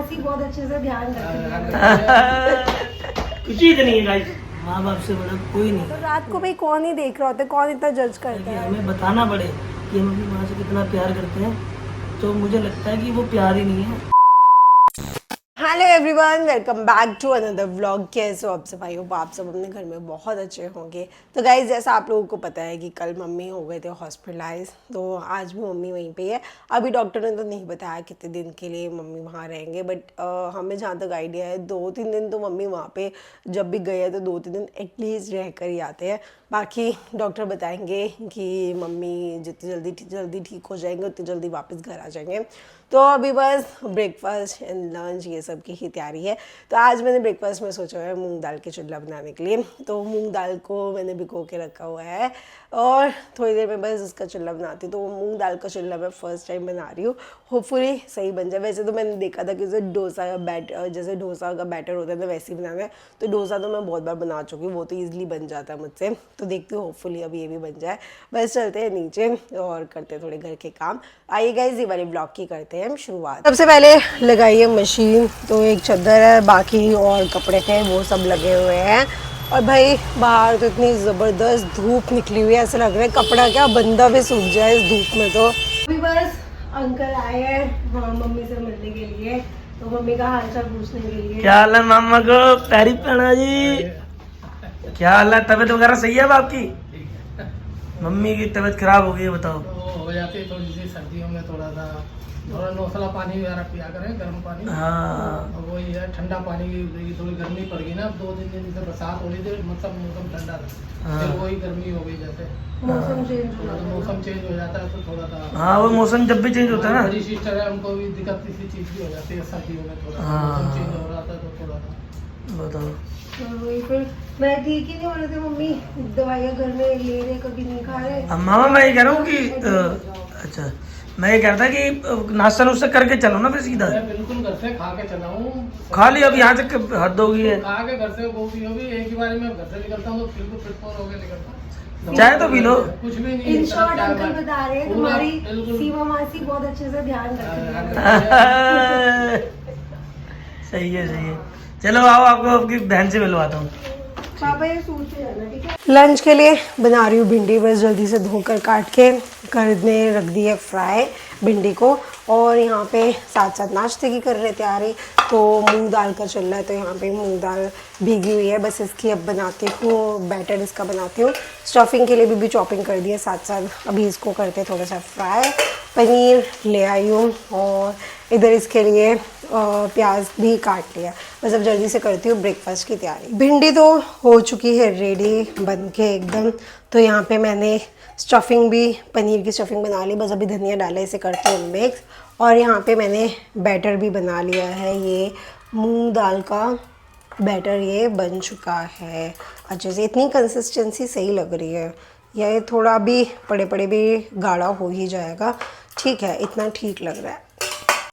मासी बहुत अच्छे से ध्यान रखती है। कुछ ही नहीं है गाइस, माँ बाप से बड़ा कोई नहीं। तो रात को भाई कौन ही देख रहा होता है, कौन इतना जज करता है। हमें बताना पड़े कि हम अपनी माँ से कितना प्यार करते हैं, तो मुझे लगता है कि वो प्यार ही नहीं है। Hello everyone, welcome back to another vlog. कैसे हो आप सब? आई होप आप सब अपने घर में बहुत अच्छे होंगे। तो गाइज, जैसा आप लोगों को पता है कि कल मम्मी हो गए थे हॉस्पिटलाइज, तो आज भी मम्मी वहीं पे है। अभी डॉक्टर ने तो नहीं बताया कितने दिन के लिए मम्मी वहाँ रहेंगे, बट हमें जहाँ तक आइडिया है 2-3 दिन तो मम्मी वहाँ पे जब भी गए हैं तो 2-3 दिन एटलीस्ट रह कर ही आते हैं। बाकी डॉक्टर बताएंगे कि मम्मी जितनी जल्दी ठीक हो जाएंगे उतनी जल्दी वापस घर आ जाएंगे। तो अभी बस ब्रेकफास्ट एंड लंच ये सब की ही तैयारी है। तो आज मैंने ब्रेकफास्ट में सोचा है मूंग दाल के चिल्ला बनाने के लिए। तो मूंग दाल को मैंने भिगो के रखा हुआ है और थोड़ी देर में बस उसका चिल्ला बनाती हूँ। तो मूंग दाल का चिल्ला मैं फर्स्ट टाइम बना रही हूँ, होपफुली सही बन जाए। वैसे तो मैंने देखा था कि उसे डोसा का बैटर, जैसे डोसा का बैटर होता है ना वैसे ही बनाना है। तो डोसा तो मैं बहुत बार बना चुकी हूँ, वो तो ईजिली बन जाता है मुझसे। तो देखती हूँ होपफुली अब ये भी बन जाए। बस चलते हैं नीचे और करते हैं थोड़े घर के काम। आइए गाइस, ये वाले ब्लॉग की करते हैं हम शुरुआत। सबसे पहले लगाइए मशीन। तो एक चादर है, बाकी और कपड़े थे वो सब लगे हुए हैं। और भाई बाहर तो इतनी ज़बरदस्त धूप निकली हुई है, ऐसा लग रहा है कपड़ा क्या बंदा भी सूख जाए इस धूप में। तो अभी बस अंकल आए हैं मम्मी से मिलने के लिए, तो मम्मी का हालचाल पूछने के लिए। क्या हाल है मामा को? पैरी पहना जी, क्या हाल है? तबीयत वगैरह सही है अब आपकी? मम्मी की तबीयत खराब हो गई है, बताओ। हो जाती है थोड़ी सी सर्दियों में, थोड़ा नौसला पानी वगैरह पिया करें, गर्म पानी। हाँ, और वही है, ठंडा पानी की थोड़ी गर्मी पड़ गई ना। अब 2-3 दिन से बरसात हो रही थी, मतलब मौसम ठंडा था, हाँ। फिर वही गर्मी हो गई। जैसे मौसम चेंज हो तो मौसम चेंज हो जाता है तो थोड़ा सा। हाँ, वो मौसम जब भी चेंज होता है ना। बड़ी सिस्टर है, उनको भी दिक्कत इसी चीज की हो जाती है सर्दियों में। थोड़ा हाँ। मौसम चेंज हो रहा था तो थोड़ा सा। बताओ। तो वही फिर मैं ठीक ही नहीं हो रहे थे, मम्मी दवाइयाँ घर में ले रहे, कभी नहीं खा रहे। अब मामा मैं ये कह रहा हूँ कि अच्छा, मैं ये कह रहा था कि नाश्ता नुश्ता करके चलो ना फिर सीधा। मैं बिल्कुल घर से खा के चला हूँ। खा लिया, अब यहाँ से हद हो गई है। खा के घर से वो भी एक ही बार में घर से निकलता हूँ तो बिल्कुल फिट हो के निकलता हूँ। चाय तो पी लो। कुछ भी नहीं। इन शॉर्ट अंकल बता रहे हैं तुम्हारी बिल्कुल। सीमा मासी बहुत अच्छे से ध्यान रखती है। सही है, सही है। चलो आओ, आपको आपकी बहन से मिलवाता हूँ। पापा ये सूट से जाना, ठीक है। लंच के लिए बना रही हूँ भिंडी, बस जल्दी से धोकर काट के करने रख दी है फ्राई भिंडी को। और यहाँ पे साथ साथ नाश्ते की कर रहे तैयारी। तो मूंग दाल का चल रहा है, तो यहाँ पे मूंग दाल भीगी हुई है, बस इसकी अब बनाती हूँ बैटर, इसका बनाती हूँ। स्टफिंग के लिए भी चॉपिंग कर दी है, साथ साथ अभी इसको करते थोड़ा सा फ्राई। पनीर ले आई हूँ और इधर इसके लिए प्याज भी काट लिया। बस अब जल्दी से करती हूँ ब्रेकफास्ट की तैयारी। भिंडी तो हो चुकी है रेडी बन के एकदम। तो यहाँ पे मैंने स्टफिंग भी, पनीर की स्टफिंग बना ली, बस अभी धनिया डाला, इसे करते हैं मिक्स। और यहाँ पे मैंने बैटर भी बना लिया है, ये मूंग दाल का बैटर ये बन चुका है अच्छे से। इतनी कंसिस्टेंसी सही लग रही है, ये थोड़ा भी पड़े पड़े भी गाढ़ा हो ही जाएगा। ठीक है, इतना ठीक लग रहा है।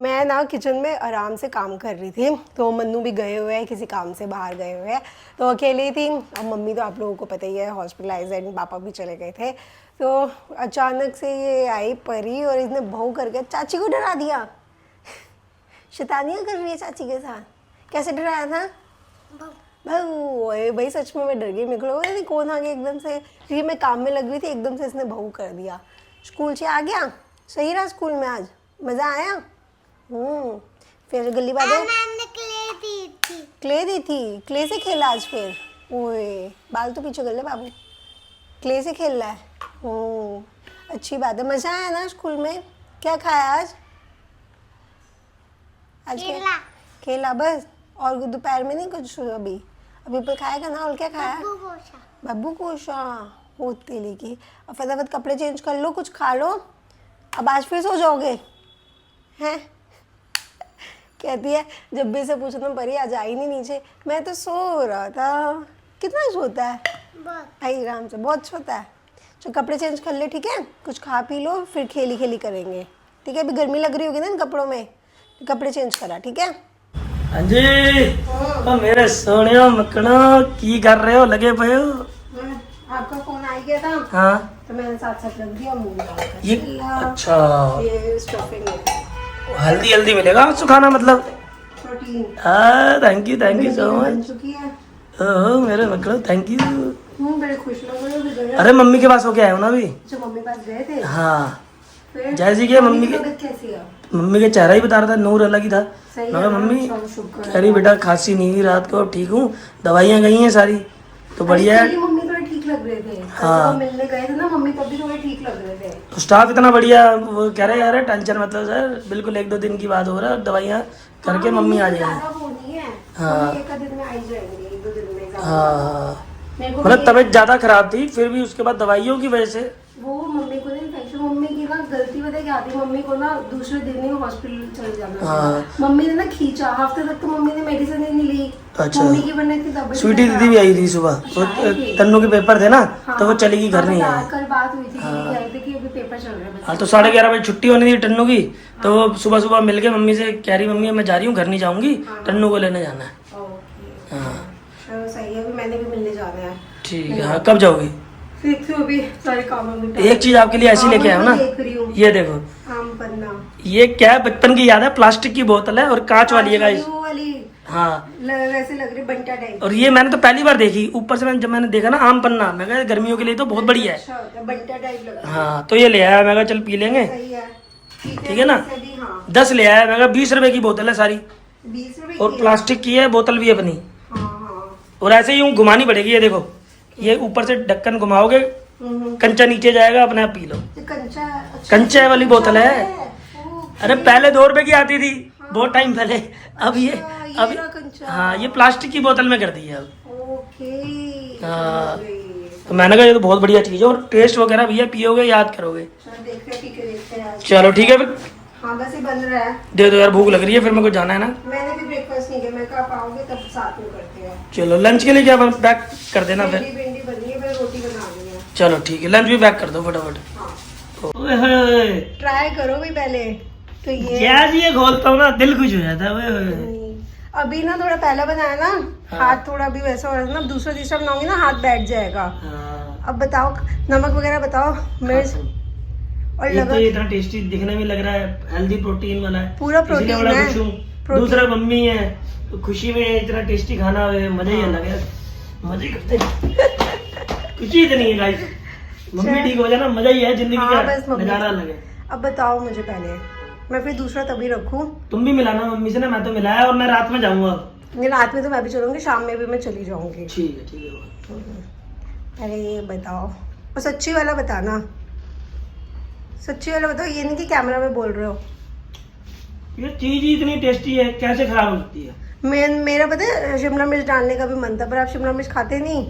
मैं ना किचन में आराम से काम कर रही थी, तो मन्नू भी गए हुए हैं, किसी काम से बाहर गए हुए हैं, तो अकेली थी। अब मम्मी तो आप लोगों को पता ही है हॉस्पिटलाइज एंड पापा भी चले गए थे। तो अचानक से ये आई परी और इसने भौं करके चाची को डरा दिया। शैतानियाँ कर रही है चाची के साथ। कैसे डराया था? भाई भाई सच में मैं डर गई। मेरे को लगा कौन आ गया एकदम से, क्योंकि मैं काम में लग रही थी, एकदम से इसने भौं कर दिया। स्कूल से आ गया? सही रहा स्कूल में आज? मज़ा आया? फिर गली बात है, क्ले दी थी, क्ले से खेला आज फिर? ओए बाल तो पीछे कर ले बाबू, क्ले से खेल रहा है। अच्छी बात है। मज़ा आया ना स्कूल में? क्या खाया आज? खेला। खेला बस? और दोपहर में नहीं कुछ? अभी पर खाएगा ना? और क्या खाया? बब्बू कोशा हो तेली की। और फटाफट कपड़े चेंज कर लो, कुछ खा लो, अब आज फिर सो जाओगे हैं? कहती है जब भी से पूछो तुम परी आज आई नहीं नीचे। मैं तो सो रहा था। कितना सोता है? आई आराम से बहुत सोता है। जो कपड़े चेंज कर ले, ठीक है, कुछ खा पी लो, फिर खेली खेली करेंगे, ठीक है। अभी गर्मी लग रही होगी ना इन कपड़ों में, तो कपड़े चेंज करा, ठीक है। हाँ जी, तो मेरे सोने मकड़ो की कर रहे हो? लगे पे हो? आपका फोन आ गया था, हाँ, तो मैंने साथ साथ रख दिया मूंग दाल का ये चिल्ला, अच्छा ये स्टफिंग है। हल्दी हल्दी मिलेगा सुखाना मतलब? प्रोटीन थैंक यू सो बन मच। चुकी है। ओह मेरे मकड़ो थैंक यू। बड़े खुश लग रहे हो गए। अरे मम्मी के पास होके आए हो ना अभी? अच्छा मम्मी पास गए थे। हाँ फिर जैसे कि मम्मी की के तबीयत कैसी है? मम्मी का चेहरा ही बता रहा था, नूर अलग ही था। सही मैं है कहा ना? मम्मी चलो शुक्र है। कह रही बेटा खांसी नहीं हुई रात को, ठीक हूँ, दवाइयाँ गई हैं सारी तो बढ़िया कल ही है। मम्मी थोड़े ठीक लग रहे थे। कल हाँ। जब हम मिलने गए थे ना मम्मी तब भी थोड़े ठीक लग रहे थे। तो स्टाफ इतना बढ़िया, वो कह रहे यार टेंशन मतलब सर बिल्कुल 1-2 दिन की बात हो रहा है, दवाइयाँ करके हाँ, मम्मी आ को जाएंगी। ज्यादा वो नहीं है। हाँ। मम्मी एक आध दिन में आ ही जाएंगे, 1-2 दिन में ज्यादा। हाँ मेरे को मतलब भी तबीयत ज़्यादा खराब थी, फिर भी उसके बाद दवाइयों की वजह से वो मम्मी को ना इन्फेक्शन, मम्मी की ना गलती पता है क्या थी, मम्मी को ना दूसरे दिन ही हॉस्पिटल चले जाना हाँ। था। मम्मी ने ना खींचा, हफ्ते तक तो मम्मी ने मेडिसिन ही नहीं ली। अच्छा। मम्मी की वरना इतनी तबीयत स्वीटी दीदी भी आई थी सुबह, तो तन्नू के पेपर थे ना तो वो चली गई, घर नहीं आई। कल बात हुई थी, दीदी कह रहे थे कि अभी पेपर चल रहे हैं हाँ तो 11:30 बजे छुट्टी होनी थी टन्नू की, तो वो सुबह सुबह मिल के मम्मी से कह रही मम्मी मैं जा रही हूँ, घर नहीं जाऊंगी, टन्नू को लेने जाना है। ओके हाँ चलो सही है, अभी मैंने भी मिलने जाना है। ठीक है। हाँ कब जाओगी? फिक्स हो अभी सारे कामों में। एक चीज आपके लिए ऐसी लेके आया हूँ ना, देख रही हूँ ये देखो, आम पन्ना। ये क्या है, बचपन की याद है, प्लास्टिक की बोतल है और कांच वाली है गाइस। वो वाली हाँ वैसे लग रही बंटा टाइप। और ये मैंने तो पहली बार देखी, ऊपर से जब मैंने देखा ना आम पन्ना, मैं कहा गर्मियों के लिए तो बहुत बढ़िया है। अच्छा होता है, बंटा टाइप लग रहा है। हाँ तो ये ले आया, मैं कहा चल पी लेंगे। सही है। ठीक है ना? वैसे भी हाँ 10 ले आया, मैं कहा 20 रुपए की बोतल है सारी, 20 रुपए और की है। प्लास्टिक की है बोतल भी अपनी, हाँ हाँ। और ऐसे ही यूं घुमानी पड़ेगी। ये देखो, ये ऊपर से ढक्कन घुमाओगे, हम्म। कंचा नीचे जाएगा, अपने आप पी लो। ये कंचा अच्छा, कंचा वाली बोतल है। ओके। अरे पहले 2 रुपए की आती थी, बहुत टाइम पहले। अब ये ये अब रहा कंचा। हाँ ये प्लास्टिक की बोतल में कर दी है अब। ओके हाँ। समझ गई। तो मैंने कहा ये तो बहुत बढ़िया चीज है, और टेस्ट वगैरह भी है, पियोगे याद करोगे। चलो देखते हैं, ठीक है देखते हैं आज। चलो ठीक है फिर, हाँ बस ये बन रहा है। दे दो यार, भूख लग रही है, फिर मेरे को जाना है ना। मैंने भी ब्रेकफास्ट नहीं किया, मैं कहा आप आओगे तब साथ में करते हैं। चलो लंच के लिए क्या पैक कर देना फिर। भिंडी बनी है, मैं रोटी बना दी है। चलो ठीक है, लंच भी पैक कर दो फटाफट। हाँ ओए होए, ट्राई करो भी पहले तो ये जैसे ये खोलता हूँ ना दिल खुश हो जाता है। ओए होए। अभी ना थोड़ा पहला बनाया ना, हाँ। हाथ थोड़ा भी वैसा हो रहा है ना, दूसरा तीसरा बनाऊंगी ना हाथ बैठ जाएगा। हाँ। अब बताओ नमक वगैरह बताओ, मिर्च और ये लगा तो इतना टेस्टी दिखने में लग रहा है, हेल्दी प्रोटीन वाला है, पूरा इसलिए प्रोटीन बड़ा है। खुश हूँ। प्रोटीन। दूसरा मम्मी है तो खुशी में इतना टेस्टी खाना है, मजा ही अलग है, मजे करते हैं। खुशी इतनी है गाइस, मम्मी ठीक हो जाए ना, मजा ही है जिंदगी हाँ, का, बस मम्मी। नजारा अलग है। अब बताओ मुझे पहले, मैं फिर दूसरा तभी रखूं। तुम भी मिलाना मम्मी से ना, मैं तो मिलाया और मैं रात में जाऊंगा। नहीं रात में तो मैं भी चलूंगी, शाम में भी मैं चली जाऊंगी। ठीक है। अरे ये बताओ, और सच्ची वाला बताना, सच्ची वाला बताओ, ये नहीं कि कैमरा में बोल रहे हो। ये चीज ही इतनी टेस्टी है, कैसे खराब हो सकती है। मेरा पता है शिमला मिर्च डालने का भी मन था, पर आप शिमला मिर्च खाते नहीं,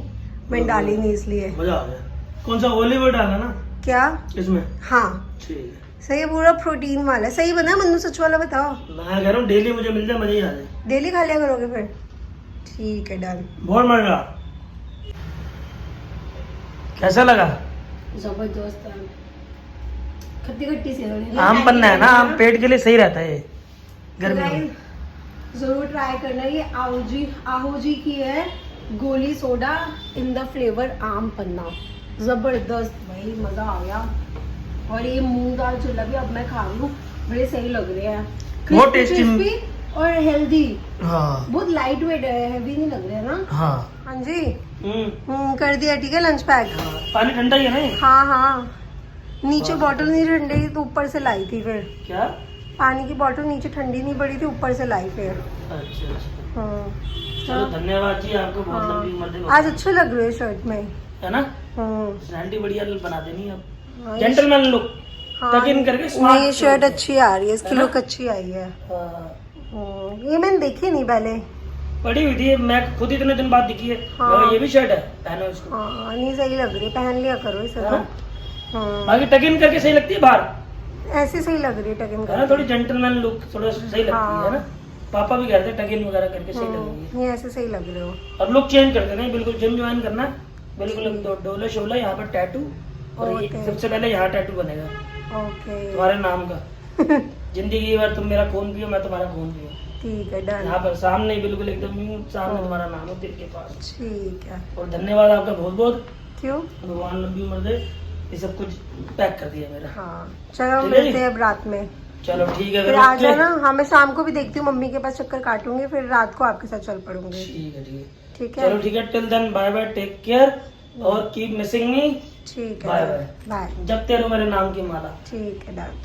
मैं डाली नहीं इसलिए। मजा आ गया। कौन सा ओलिव ऑयल डाला ना क्या? इसमें? हाँ ठीक है। सही है, पूरा प्रोटीन वाला है। सही बना मन्नू, सच वाला बताओ। मैं कह रहा हूँ डेली मुझे मिल जाए, मजा ही आ जाए। डेली खा लिया करोगे फिर? ठीक है डन। बहुत मजा। कैसा लगा? जबरदस्त है, खट्टी खट्टी सी है। आम पन्ना है ना, आम पेट के लिए सही रहता है ये गर्मी में। जरूर ट्राई करना। ये आहूजी की है गोली सोडा इन द फ्लेवर आम पन्ना, जबरदस्त भाई, मजा आ गया। और ये मूंग दाल चिल्ला भी अब मैं खा रही हूँ, बड़े सही लग रहे हैं, बहुत क्रिस्पी tasty। और हेल्दी, हाँ बहुत लाइट वेट है, हैवी नहीं लग रहे हैं ना। हाँ। हाँ जी। कर दिया ठीक है लंच पैक। पानी ठंडा ही है ना? हाँ हाँ, नीचे बॉटल नहीं ठंडी थी तो ऊपर से लाई थी, फिर क्या? पानी की बॉटल नीचे ठंडी नहीं पड़ी थी, ऊपर से लाई फिर। अच्छा अच्छा। हाँ चलो धन्यवाद जी, आपको बहुत हाँ। लंबी उम्र दे। आज अच्छे लग रहे हो शर्ट में। है ना? हाँ सैंडी बढ़िया बना देनी अब, हाँ, जेंटलमैन लुक। हाँ, टक इन करके नहीं ये smart शर्ट look। अच्छी आ रही है, इसकी है ना? लुक अच्छी आई है। हाँ। ये मैंने देखी नहीं पहले। पड़ी हुई थी, मैं खुद इतने दिन बाद दिखी है। हाँ। मैं कहा, ये भी शर्ट है, पहनो इसको। हाँ नहीं सही लग रही है, पहन लिया करो इसे है ना। ना? हाँ बाकी टक इन करके सही लगती है बाहर, ऐसी सही लग रही है टकिन है ना? थोड़ी जेंटलमैन लुक थोड़ा सही लगती है ना? पापा भी कहते हैं टक इन वगैरह करके सही लगेगी। ये ऐसे सही लग रहे हो। और लुक चेंज कर देना है, बिल्कुल जिम ज्वाइन करना है, बिल्कुल डोला शोला, यहाँ पर टैटू, और ये ओके। सबसे पहले यहाँ टैटू बनेगा ओके तुम्हारे नाम का। जिंदगी भर तुम मेरा खून पियो, मैं तुम्हारा खून पियो। ठीक है डन। यहाँ पर सामने ही बिल्कुल एकदम यूं सामने तुम्हारा नाम है, दिल के पास। ठीक है। और धन्यवाद आपका बहुत बहुत, क्यों? भगवान लंबी उम्र दे। ये सब कुछ पैक कर दिया मेरा। हाँ चलो ठीक है जी? मिलते हैं अब रात में। चलो ठीक है फिर फिर आ ओके। जाना। हाँ मैं शाम को भी देखती हूँ, मम्मी के पास चक्कर काटूंगी, फिर रात को आपके साथ चल पड़ूंगी। ठीक है ठीक है। ठीक है चलो ठीक है, till then bye bye, take care और कीप मिसिंग मी। ठीक बाय है, बाय। बाय। जपते रहो मेरे नाम की माला। ठीक है डन।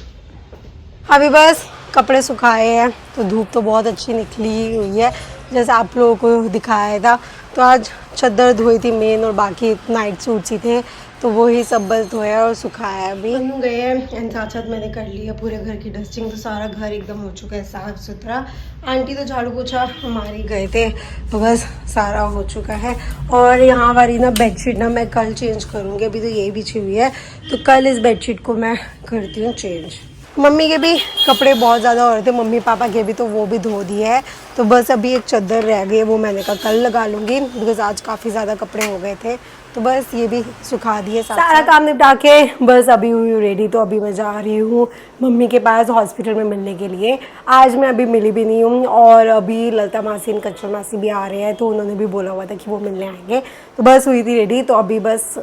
अभी बस कपड़े सुखाए हैं, तो धूप तो बहुत अच्छी निकली हुई है जैसे आप लोगों को दिखाया था। तो आज चादर धोई थी मेन, और बाकी नाइट सूट्स ही थे, तो वही सब बस धोया और सुखाया। अभी हम गए हैं एंड साथ साथ मैंने कर लिया पूरे घर की डस्टिंग, तो सारा घर एकदम हो चुका है साफ सुथरा। आंटी तो झाड़ू पोछा हमारी गए थे, तो बस सारा हो चुका है। और यहाँ वाली ना बेडशीट ना मैं कल चेंज करूँगी, अभी तो यही बिछी हुई है, तो कल इस बेडशीट को मैं करती हूँ चेंज। मम्मी के भी कपड़े बहुत ज़्यादा हो रहे थे, मम्मी पापा के भी, तो वो भी धो दिए है। तो बस अभी एक चादर रह गई है, वो मैंने कहा कल लगा लूँगी, बिकॉज आज काफ़ी ज़्यादा कपड़े हो गए थे, तो बस ये भी सुखा दिए। सारा काम निपटा के बस अभी हुई हूँ रेडी, तो अभी मैं जा रही हूँ मम्मी के पास हॉस्पिटल में मिलने के लिए। आज मैं अभी मिली भी नहीं हूँ, और अभी ललिता मासी और कच्चर मासी भी आ रहे हैं, तो उन्होंने भी बोला हुआ था कि वो मिलने आएंगे, तो बस हुई थी रेडी। तो अभी बस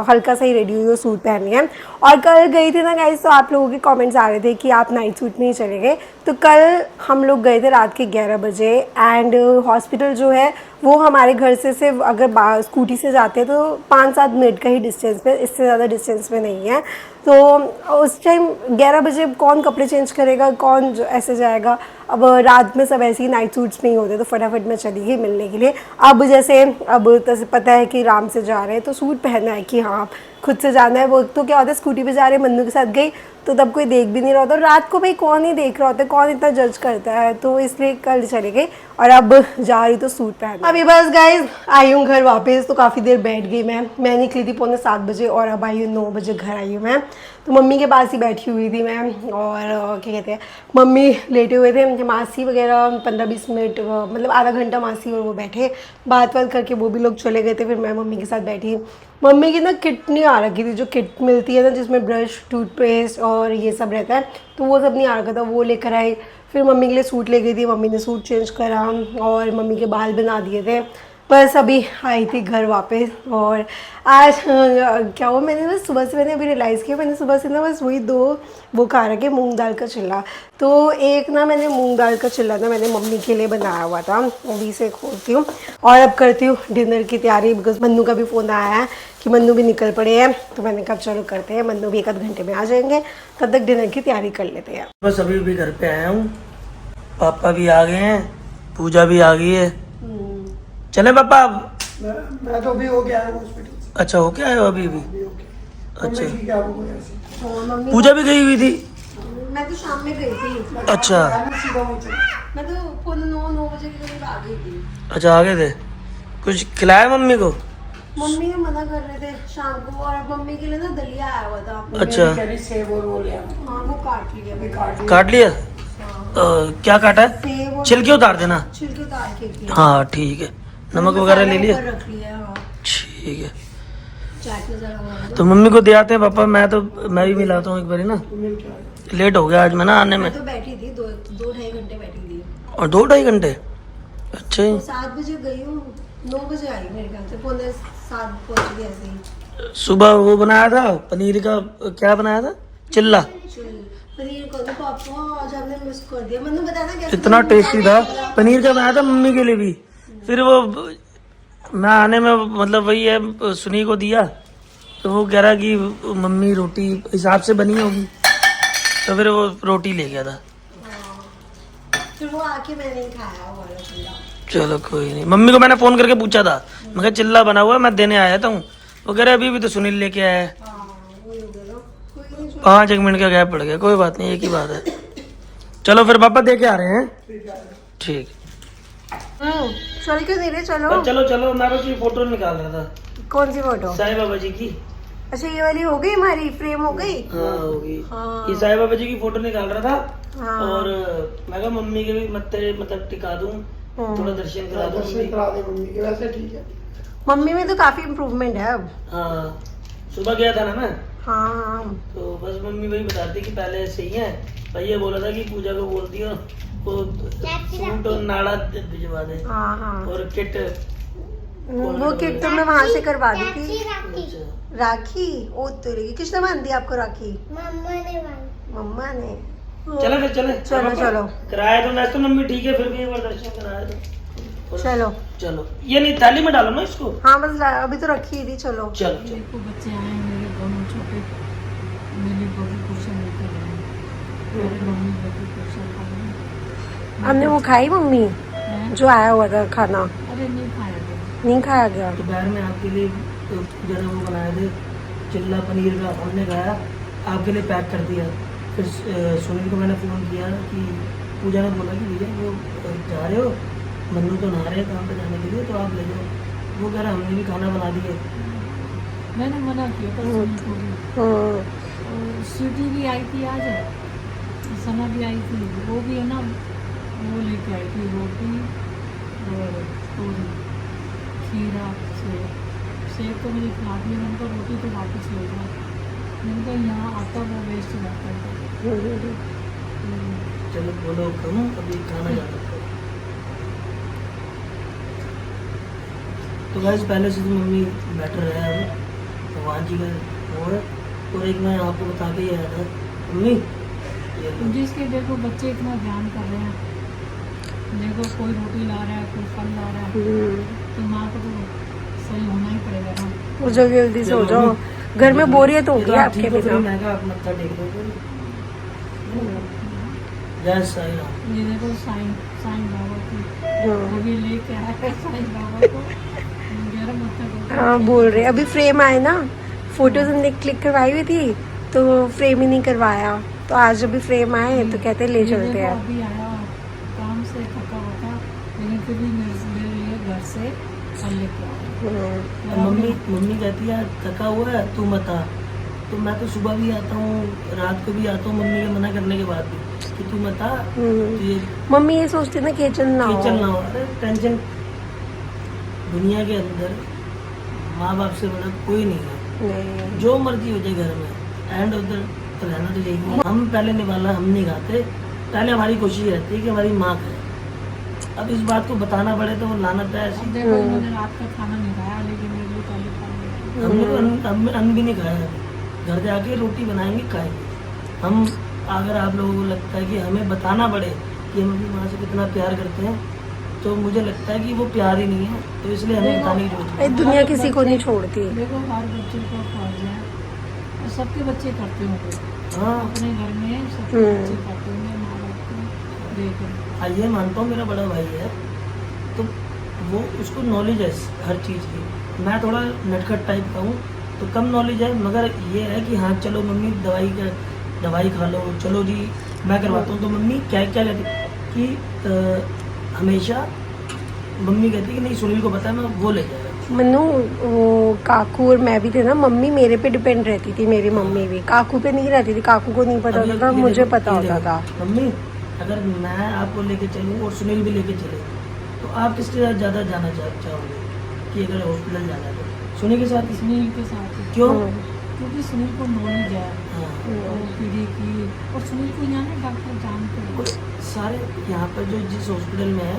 हल्का सा ही रेडी हुई हूँ, सूट पहनी है। और कल गई थी ना गाइस, तो आप लोगों के कमेंट्स आ रहे थे कि आप नाइट सूट में ही चले गए, तो कल हम लोग गए थे रात के 11 बजे, एंड हॉस्पिटल जो है वो हमारे घर से सिर्फ अगर स्कूटी से जाते हैं तो 5-7 मिनट का ही डिस्टेंस पे, इससे ज़्यादा डिस्टेंस पे नहीं है। तो उस टाइम 11 बजे कौन कपड़े चेंज करेगा, कौन ऐसे जाएगा। अब रात में सब ऐसे ही नाइट सूट्स नहीं होते, तो फटाफट मैं चली गई मिलने के लिए। अब जैसे अब तो पता है कि राम से जा रहे हैं, तो सूट पहनना है कि हाँ खुद से जाना है। वो तो क्या होता है, स्कूटी पे जा रहे मन्नू के साथ गई, तो तब कोई देख भी नहीं रहा होता, रात को भाई कौन ही देख रहा होता है, कौन इतना जज करता है, तो इसलिए कल चली गई। और अब जा रही तो सूट पहना। अभी बस गाइज आई हूँ घर वापस, तो काफ़ी देर बैठ गई मैं निकली थी 7:45 बजे, और अब आई हूँ 9 बजे घर आई हूँ मैं। तो मम्मी के पास ही बैठी हुई थी मैं, और क्या कहते हैं, मम्मी लेटे हुए थे, मासी वगैरह 15-20 मिनट, मतलब आधा घंटा मासी और वो बैठे, बात करके वो भी लोग चले गए थे, फिर मैं मम्मी के साथ बैठी। मम्मी की ना किट नहीं आ रखी थी, जो किट मिलती है ना जिसमें ब्रश, टूथपेस्ट और ये सब रहता है, तो वो सब नहीं आ रखा था, वो लेकर आई। फिर मम्मी के लिए सूट ले गई थी, मम्मी ने सूट चेंज करा और मम्मी के बाल बना दिए थे। बस अभी आई थी घर वापस। और आज क्या हुआ, मैंने बस सुबह से मैंने अभी रियलाइज़ किया, मैंने सुबह से ना बस वही 2 वो खा रखे मूंग दाल का चिल्ला। तो एक ना मैंने मूंग दाल का चिल्ला ना मैंने मम्मी के लिए बनाया हुआ था, अभी से खोलती हूँ और अब करती हूँ डिनर की तैयारी, बिकॉज मन्नू का भी फ़ोन आया है कि मन्नू भी निकल पड़े हैं, तो मैंने कहा चलो करते हैं, मन्नू भी 1 घंटे में आ जाएंगे, तब तक डिनर की तैयारी कर लेते हैं। बस अभी भी घर पे आया हूँ, पापा भी आ गए हैं, पूजा भी आ गई है। चले पापा अब? मैं तो अभी हो गया है हॉस्पिटल से। अच्छा हो क्या आए हो अभी भी? अच्छा ठीक है, आपको ऐसे और मम्मी पूजा भी गई हुई थी? मैं तो शाम में गई थी, अच्छा सीधा हो चला। मैं तो 9 बजे के करीब आ गई थी। अच्छा आ गए थे, कुछ खिलाया मम्मी को? मम्मी ने मना कर रहे थे शाम को, और मम्मी के लिए ना दलिया आया हुआ था। अच्छा कह रही सेब और वो लिया, हाँ वो काट लिया, अभी काट लिया। काट लिया? क्या काटा है? सेब और छिलके उतार देना। छिलके उतार के दिया। हाँ ठीक है, नमक वगैरह ले लिया? ऊपर रख लिया, हाँ ठीक है, चाट मसाला वगैरह। तो मम्मी को दे आते हैं पापा, मैं भी मिलाता हूँ एक बारी ना, मिल के आया। लेट हो गया आज मैं ना आने में। मैं तो बैठी थी 2-2.5 घंटे बैठी थी, और 2-2.5 घंटे? अच्छा ही। 7 बजे गई हूँ, 9 बजे आई मेरे ख्याल से, 6:45 पहुंच गई ऐसे ही। सुबह वो बनाया था पनीर का, क्या बनाया था? चिल्ला। पनीर को तो पापा आज हमने मिस कर दिया, मैंने बताया ना कैसे इतना टेस्टी था, पनीर का बनाया था मम्मी के लिए भी। फिर वो मैं आने में मतलब वही है, सुनी को दिया, तो वो कह रहा कि मम्मी रोटी हिसाब से बनी होगी, तो फिर वो रोटी ले गया था। फिर वो आके मैंने नहीं खाया वो वाला चिल्ला। चलो कोई नहीं, मम्मी को मैंने फोन करके पूछा था, मैं कहा चिल्ला बना हुआ है, मैं देने आया था हूँ। वो कह रहे अभी भी तो सुनील लेके आया है। वही हो गया ना, कोई नहीं। 5-1 मिनट का गैप पड़ गया, कोई बात नहीं, एक ही बात है। चलो फिर पापा दे के आ रहे हैं। ठीक। चल क्यों नहीं रहे, चलो। चलो चलो, मैं बस ये फोटो निकाल रहा था कौन सी फोटो? साईं बाबा जी की। अच्छा ये वाली हो गई, हमारी फ्रेम हो गई। हाँ होगी। हाँ। ये साईं बाबा जी की फोटो निकाल रहा था। हाँ। और मैं कहा मम्मी के भी मत्थे मतलब टिका दूं, थोड़ा दर्शन करा दूं। दर्शन करा दे मम्मी के, वैसे ठीक है। मम्मी में तो काफी इम्प्रूवमेंट है अब। हाँ सुबह गया था ना मैं, हाँ हाँ। तो बस मम्मी वही बताती कि पहले सही है, भैया बोला था कि पूजा को बोल दियो वो सूट और नाड़ा भिजवा दे, हाँ हाँ। और किट। वो किट तो मैं वहाँ से करवा दी थी। अच्छा। राखी? ओ तेरी, किसने बांध दी आपको राखी? मम्मा ने बांधी। मम्मा ने। चले फिर चले चलो चलो कराया तो वैसे तो मम्मी ठीक है, फिर भी एक बार दर्शन कराया तो चलो चलो। ये नहीं थाली में डालो ना इसको। हाँ बस अभी तो रखी थी। चलो चलो चलो। देखो बच्चे आए हैं मेरे दोनों छोटे, मेरे बबू कुशन लेकर आए, मेरे मम्मी बबू कुशन खाए। हमने वो खाई मम्मी जो आया हुआ था खाना, अरे नहीं खाया गया। नहीं खाया गया। दोपहर में आपके लिए जरा वो बनाए थे चिल्ला पनीर का, हमने खाया, आपके लिए पैक कर दिया। फिर सुनील को मैंने फ़ोन किया कि पूजा ने बोला कि भैया वो जा रहे हो, मन्नू तो नहा रहे हैं काम पे जाने के लिए, तो आप ले जाओ। वो कह रहा हमने भी खाना बना दिए। मैंने मना किया था सुनी को भी। और स्वीटी भी आई थी आज, सना भी आई थी, वो भी है ना, वो लेके आई थी रोटी और पूरी खीरा सेब तो मुझे खिला दिया। मैंने कहा रोटी तो वापस ले जाओ, मैंने कहा यहाँ आता वो वेस्ट हो जाता है। चलो बोलो कम, अभी खाना जा सकते हो। तो गाइस पहले से तो मम्मी बेटर है अब, भगवान जी का और एक मैं आपको बता के ही आया था मम्मी ये लो। जिसके देखो बच्चे इतना ध्यान कर रहे हैं, देखो कोई रोटी ला रहा है, कोई फल ला रहा है, तो माँ को तो सही होना ही पड़ेगा ना। वो जल्दी जल्दी से हो जाओ, घर में बोरियत हो ये गई तो आप आपके ठीक हो, फिर बिना। मैं कहा आप मत्था टेक दो। जय साईं राम। ये देखो साईं साईं बाबा की अभी लेके आया है साईं बाबा को, ग्यारह मत्था को। हाँ बोल रहे अभी फ्रेम आए ना, फोटोज हमने क्लिक करवाई हुई थी तो फ्रेम ही नहीं करवाया, तो आज अभी फ्रेम आए तो कहते ले ये चलते देखो हैं। अभी आया काम से थका हुआ था, लेकिन फिर भी मेरे लिए घर से फल लेके आया। मम्मी मम्मी कहती है थका हुआ है तू मत आ, तो मैं तो सुबह भी आता हूँ, रात को भी आता हूँ, मम्मी के मना करने के बाद भी कि तू मत आ, तो ये मम्मी ये सोचती ना किचन ना हो। किचन ना हो। अरे टेंशन, दुनिया के अंदर माँ बाप से बड़ा कोई नहीं है। नहीं। जो मर्जी हो जाए घर में एंड उधर तो रहना तो चाहिए। हम पहले निवाला हम नहीं खाते, पहले हमारी कोशिश रहती है कि हमारी माँ खाए। अब इस बात को बताना पड़े तो वो लानत है अब ऐसी। देखो इन्होंने रात का खाना नहीं खाया, लेकिन मेरे लिए पहले खा लिया। हमने तो अन्न भी नहीं खाया है। घर जाके रोटी बनाएंगे खाएंगे हम। अगर आप लोगों को लगता है कि हमें बताना पड़े कि हम अपनी माँ से कितना प्यार करते हैं, तो मुझे लगता है कि वो प्यार ही नहीं है, तो इसलिए हमें बताने की जरूरत ये दुनिया किसी को नहीं छोड़ती। देखो हर बच्चे का फर्ज है, और सबके बच्चे करते होंगे, है। हाँ अपने घर में सबके बच्चे करते होंगे, माँ बाप को देख। ये मानता हूँ मेरा बड़ा भाई है, तो वो उसको नॉलेज है हर चीज़ की। मैं थोड़ा नटखट टाइप का हूँ, तो कम नॉलेज है, मगर ये है कि हाँ चलो मम्मी दवाई खा लो, चलो जी मैं करवाता हूँ। तो मम्मी क्या क्या कहती कि हमेशा मम्मी कहती कि नहीं सुनील को पता है, मैं वो ले जाएगा। मन्नू वो काकू और मैं भी थे ना, मम्मी मेरे पे डिपेंड रहती थी, मेरी मम्मी भी काकू पे नहीं रहती थी, काकू को नहीं पता अब होता था, ये मुझे देखो, पता ये होता देखो, था। मम्मी अगर मैं आपको लेके चलूँ और सुनील भी लेके चले, तो आप किसके साथ ज़्यादा जाना चाहोगे कि अगर हॉस्पिटल जाना है तो? सुनील के साथ? सुनील के साथ ही। क्यों? क्योंकि सुनील को नॉलेज है हाँ। ओपीडी की, और सुनील को यहाँ ना डॉक्टर जानते हैं। और सारे यहाँ पर जो जिस हॉस्पिटल में है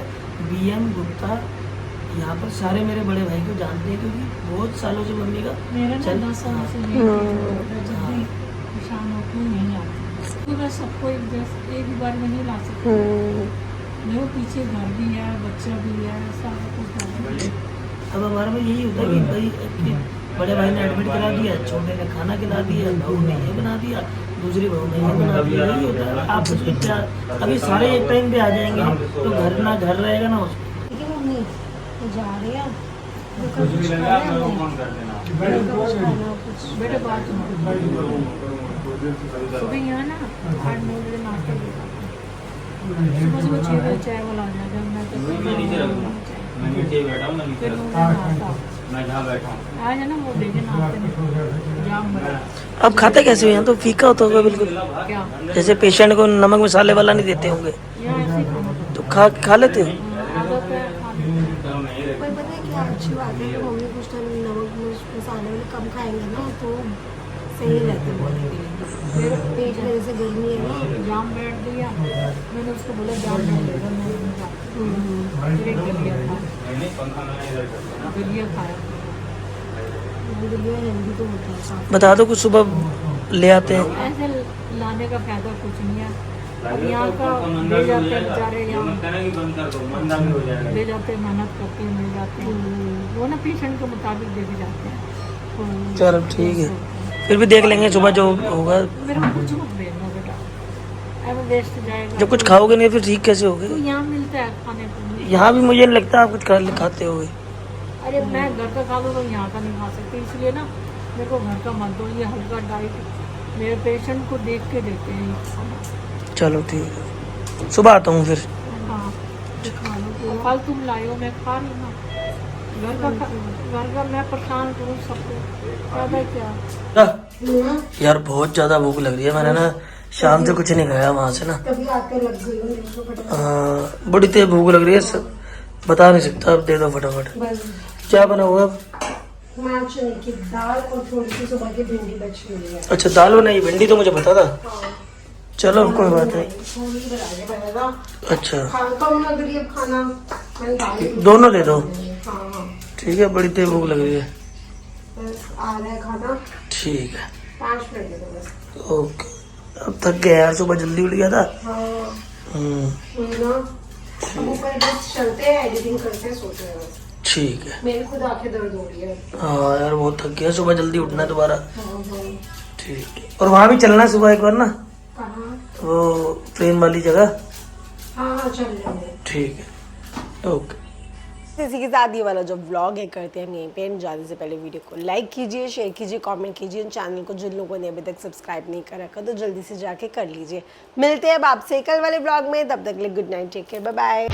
BM गुप्ता, यहाँ पर सारे मेरे बड़े भाई को जानते हैं, क्योंकि बहुत सालों से मम्मी का मेरा ना चल- 10 साल से यही जब भी परेशान होती हूँ यहीं आती हूँ। तो मैं सबको एक ही बार में नहीं ला सकती, देखो पीछे घर भी है, बच्चा भी है, सारा कुछ है। अब हमारे में यही होता है कि भाई कि बड़े भाई ने एडमिट करा दिया, छोटे ने खाना खिला दिया, बहू ने ये बना दिया, दूसरी बहू ने ये बना दिया, यही होता है। आप उसमें प्यार अभी सारे एक टाइम पे आ जाएंगे तो घर ना घर रहेगा ना उसमें। ठीक है मम्मी, तो जा रहे हैं बेटे बात सुबह यहाँ ना 8-9 बजे नाश्ता देता हूँ। सुबह सुबह 6 बजे चाय वाला आ जाएगा, मैं तो मैं नीचे बैठा हूँ, मैं नीचे फिर नाश्ता मैं जहाँ बैठा हूँ। आ जाना, वो देखे नाश्ते में जाम बना अब खाते कैसे हो यहाँ? तो फीका होता होगा बिल्कुल, क्या जैसे पेशेंट को नमक मसाले वाला नहीं देते होंगे, यहाँ ऐसे ही खाना तो खा लेते हो? आदत है खाने की। पर पता है क्या अच्छी बात है कि मम्मी कुछ टाइम नमक मिर्च मसाले वाले कम खाएंगे ना तो सही रहते हैं बॉडी के लिए। मेरे पेट में जैसे गर्मी है ना, जाम बैठ दिया, मैंने उसको बोला जाम बैठ लेगा, मैं नहीं खाता। फिर एक दलिया खा, पंखा मैंने इधर कर दिया। दलिया खाया। दलिया हेल्दी तो होता है काफी। बता दो कुछ सुबह ले आते हैं। ऐसे लाने का फायदा कुछ नहीं है, बताइए यहाँ तो का आपका मंदा ले भी हो जाते हैं जाएगा। बेचारे ये यहाँ। मत कहना कि बंद कर दो, मंदा भी हो जाएगा। ले जाते हैं, मेहनत करके मिल जाते हैं, वो ना पेशेंट के मुताबिक दे के जाते हैं। तो चलो ठीक है, फिर भी देख लेंगे सुबह जो होगा। मेरे को कुछ मत भेजना बेटा, अब वेस्ट जाएगा। जब कुछ खाओगे नहीं फिर ठीक कैसे तो होगे? यहाँ मिलता है खाने को। यहाँ भी मुझे नहीं लगता आप कुछ खाते होगे। अरे मैं घर का खा लूँ तो यहाँ का नहीं खा सकती, इसलिए ना मेरे को घर का मत दो, ये हल्का डाइट मेरे पेशेंट को देख के देते हैं ये खाना। चलो ठीक है, सुबह आता हूँ फिर। हाँ खा लो, फल तुम लाए हो मैं खा रही हूँ ना। घर का मैं परेशान करूँ सबको, फ़ायदा क्या। यार बहुत ज्यादा भूख लग रही है, मैंने ना शाम से कुछ नहीं खाया वहां से ना। तभी आके लग गई हो मेरे को फटाफट। हाँ, बड़ी तेज भूख लग रही है, सब बता नहीं सकता। अब दे दो फटाफट। बस क्या बना हुआ अब? माँ चने की दाल और थोड़ी सी सुबह की भिंडी बची हुई है। अच्छा दाल बनाई, भिंडी तो मुझे पता था। हाँ, चलो कोई बात नहीं। थोड़ी बना के बनाएगा। अच्छा कम लग रही है खाना, मैंने दाल दोनों दे दो। हाँ हाँ, ठीक है, बड़ी तेज भूख लग रही है। बस आ रहा है खाना, ठीक है 5 मिनट दे दो बस। ओके। अब थक गया यार, सुबह जल्दी उठ गया था। हाँ हम्म, ना, अब ऊपर बस चलते हैं, एडिटिंग करते हैं, सोते हैं बस। ठीक है। मेरी खुद आंखें दर्द हो रही है। हाँ यार बहुत थक गया, सुबह जल्दी उठना है दोबारा। हाँ हाँ। ठीक है, और वहाँ भी चलना है सुबह एक बार ना, कहाँ? वो ट्रेन वाली जगह। हाँ हाँ, चल लेंगे। ठीक है, ओके। इसी के साथ ये वाला जो व्लॉग है करते हैं हम यहीं पे एंड। जाने से पहले वीडियो को लाइक कीजिए, शेयर कीजिए, कमेंट कीजिए। चैनल को जिन लोगों ने अभी तक सब्सक्राइब नहीं कर रखा तो जल्दी से जाके कर लीजिए। मिलते हैं अब आपसे कल वाले व्लॉग में, तब तक के लिए good night, take care, bye bye.